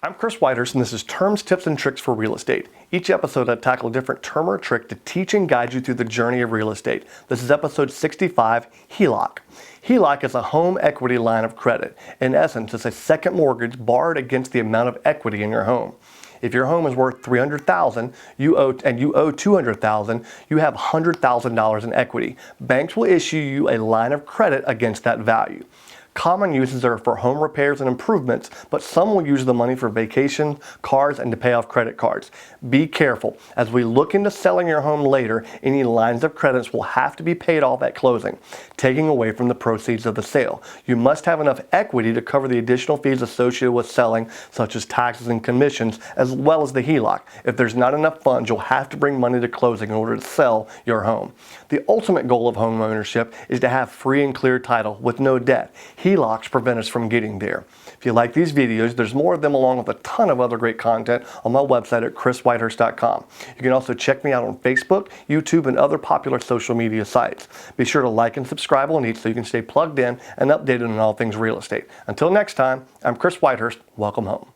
I'm Chris Whitehurst, and this is Terms, Tips, and Tricks for Real Estate. Each episode, I tackle a different term or trick to teach and guide you through the journey of real estate. This is episode 65, HELOC. HELOC is a home equity line of credit. In essence, it's a second mortgage borrowed against the amount of equity in your home. If your home is worth $300,000 you owe $200,000, you have $100,000 in equity. Banks will issue you a line of credit against that value. Common uses are for home repairs and improvements, but some will use the money for vacations, cars, and to pay off credit cards. Be careful. As we look into selling your home later, any lines of credits will have to be paid off at closing, taking away from the proceeds of the sale. You must have enough equity to cover the additional fees associated with selling, such as taxes and commissions, as well as the HELOC. If there's not enough funds, you'll have to bring money to closing in order to sell your home. The ultimate goal of home ownership is to have free and clear title with no debt. HELOCs prevent us from getting there. If you like these videos, there's more of them along with a ton of other great content on my website at chriswhitehurst.com. You can also check me out on Facebook, YouTube, and other popular social media sites. Be sure to like and subscribe on each so you can stay plugged in and updated on all things real estate. Until next time, I'm Chris Whitehurst. Welcome home.